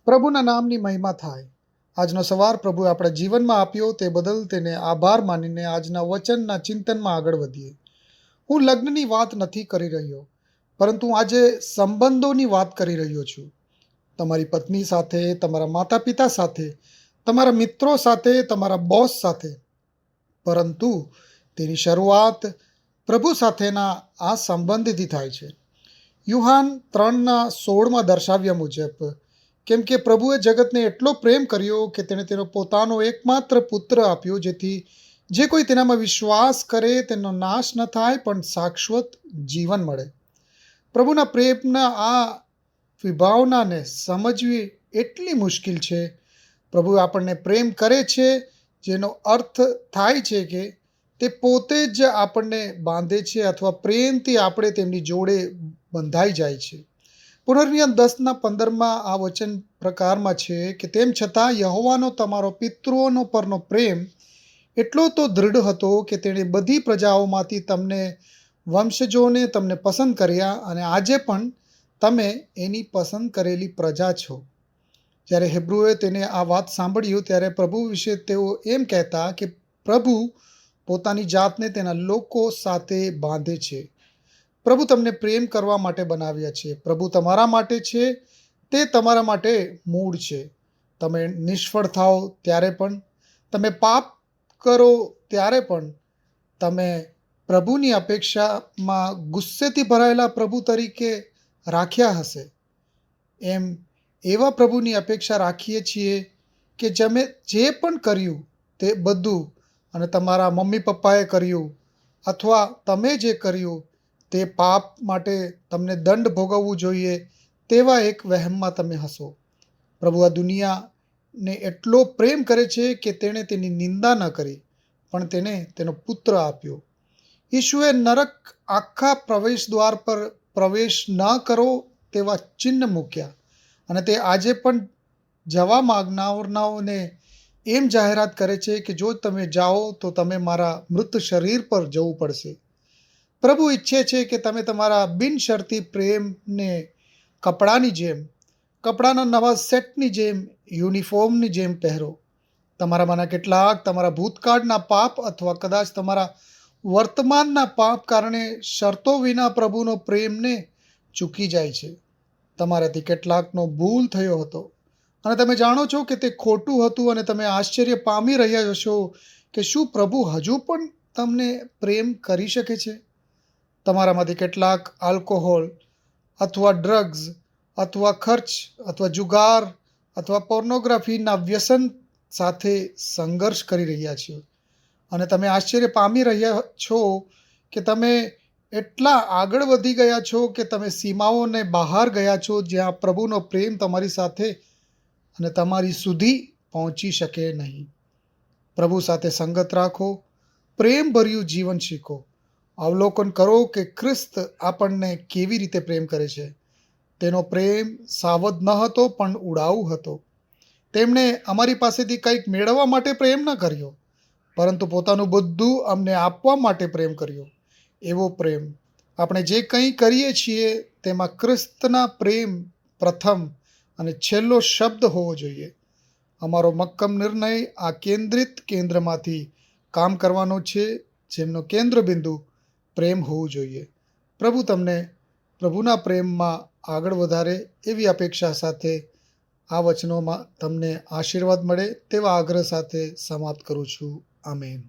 પ્રભુના નામની મહિમા થાય. આજનો સવાર પ્રભુએ આપણા જીવનમાં આપ્યો તે બદલ તેને આભાર માનીને આજના વચનના ચિંતનમાં આગળ વધીએ. હું લગ્નની વાત નથી કરી રહ્યો, પરંતુ આજે સંબંધોની વાત કરી રહ્યો છું. તમારી પત્ની સાથે, તમારા માતા પિતા સાથે, તમારા મિત્રો સાથે, તમારા બોસ સાથે. પરંતુ તેની શરૂઆત પ્રભુ સાથેના આ સંબંધથી થાય છે. યુહાન 3:16 દર્શાવ્યા મુજબ, કેમ કે પ્રભુએ જગતને એટલો પ્રેમ કર્યો કે તેણે તેનો પોતાનો એકમાત્ર પુત્ર આપ્યો, જેથી જે કોઈ તેનામાં વિશ્વાસ કરે તેનો નાશ ન થાય પણ શાશ્વત જીવન મળે. પ્રભુના પ્રેમના આ વિભાવનાને સમજવી એટલી મુશ્કેલ છે. પ્રભુ આપણને પ્રેમ કરે છે, જેનો અર્થ થાય છે કે તે પોતે જ આપણને બાંધે છે અથવા પ્રેમથી આપણે તેમની જોડે બંધાઈ જાય છે. પુનર્નિયમ 10:15 આ વચન પ્રકારમાં છે કે તેમ છતાં યહોવાનો તમારો પિતૃઓનો પરનો પ્રેમ એટલો તો દૃઢ હતો કે તેણે બધી પ્રજાઓમાંથી તમને વંશજોને તમને પસંદ કર્યા, અને આજે પણ તમે એની પસંદ કરેલી પ્રજા છો. જ્યારે હેબ્રુએ તેને આ વાત સાંભળ્યું ત્યારે પ્રભુ વિશે તેઓ એમ કહેતા કે પ્રભુ પોતાની જાતને તેના લોકો સાથે બાંધે છે. પ્રભુ તમને પ્રેમ કરવા માટે બનાવ્યા છે. પ્રભુ તમારા માટે છે. તે તમારા માટે મૂળ છે. તમે નિષ્ફળ થાઓ ત્યારે પણ, તમે પાપ કરો ત્યારે પણ, તમે પ્રભુની અપેક્ષામાં ગુસ્સેથી ભરાયેલા પ્રભુ તરીકે રાખ્યા હશે. એમ એવા પ્રભુની અપેક્ષા રાખીએ છીએ કે જે પણ કર્યું તે બધું, અને તમારા મમ્મી પપ્પાએ કર્યું અથવા તમે જે કર્યું તે પાપ માટે તમને દંડ ભોગવવું જોઈએ તેવા એક વહેમમાં તમે હશો. પ્રભુ આ દુનિયાને એટલો પ્રેમ કરે છે કે તેણે તેની નિંદા ન કરી, પણ તેને તેનો પુત્ર આપ્યો. ઈશુએ નરક આખા પ્રવેશ દ્વાર પર પ્રવેશ ન કરો તેવા ચિહ્ન મૂક્યા, અને તે આજે પણ જવા માગનારાઓને એમ જાહેરાત કરે છે કે જો તમે જાઓ તો તમે મારા મૃત શરીર પર જવું પડશે. પ્રભુ ઈચ્છે છે કે તમે તમારા બિનશરતી પ્રેમને કપડાની જેમ, કપડાના નવા સેટની જેમ, યુનિફોર્મની જેમ પહેરો. તમારામાંના કેટલાક તમારા ભૂતકાળના પાપ અથવા કદાચ તમારા વર્તમાનના પાપ કારણે શરતો વિના પ્રભુનો પ્રેમને ચૂકી જાય છે. તમારાથી કેટલાકનો ભૂલ થયો હતો અને તમે જાણો છો કે તે ખોટું હતું, અને તમે આશ્ચર્ય પામી રહ્યા હશો કે શું પ્રભુ હજુ પણ તમને પ્રેમ કરી શકે છે. તમારામાંથી કેટલાક આલ્કોહોલ અથવા ડ્રગ્સ અથવા ખર્ચ અથવા જુગાર અથવા પોર્નોગ્રાફીના વ્યસન સાથે સંઘર્ષ કરી રહ્યા છો, અને તમે આશ્ચર્ય પામી રહ્યા છો કે તમે એટલા આગળ વધી ગયા છો કે તમે સીમાઓને બહાર ગયા છો, જ્યાં પ્રભુનો પ્રેમ તમારી સાથે અને તમારી સુધી પહોંચી શકે નહીં. પ્રભુ સાથે સંગત રાખો, પ્રેમભર્યું જીવન શીખો. અવલોકન કરો કે ખ્રિસ્ત આપણને કેવી રીતે પ્રેમ કરે છે. તેનો પ્રેમ સાવધ ન હતો પણ ઉડાઉ હતો. તેમણે અમારી પાસેથી કંઈક મેળવવા માટે પ્રેમ ન કર્યો, પરંતુ પોતાનું બધું અમને આપવા માટે પ્રેમ કર્યો. એવો પ્રેમ આપણે જે કંઈ કરીએ છીએ તેમાં ખ્રિસ્તના પ્રેમ પ્રથમ અને છેલ્લો શબ્દ હોવો જોઈએ. અમારો મક્કમ નિર્ણય આ કેન્દ્રમાંથી કામ કરવાનો છે, જેમનો કેન્દ્રબિંદુ પ્રેમ હોવું જોઈએ. પ્રભુ તમને પ્રભુના પ્રેમમાં આગળ વધારે એવી અપેક્ષા સાથે આ વચનોમાં તમને આશીર્વાદ મળે તેવા આગ્રહ સાથે સમાપ્ત કરું છું. આમેન.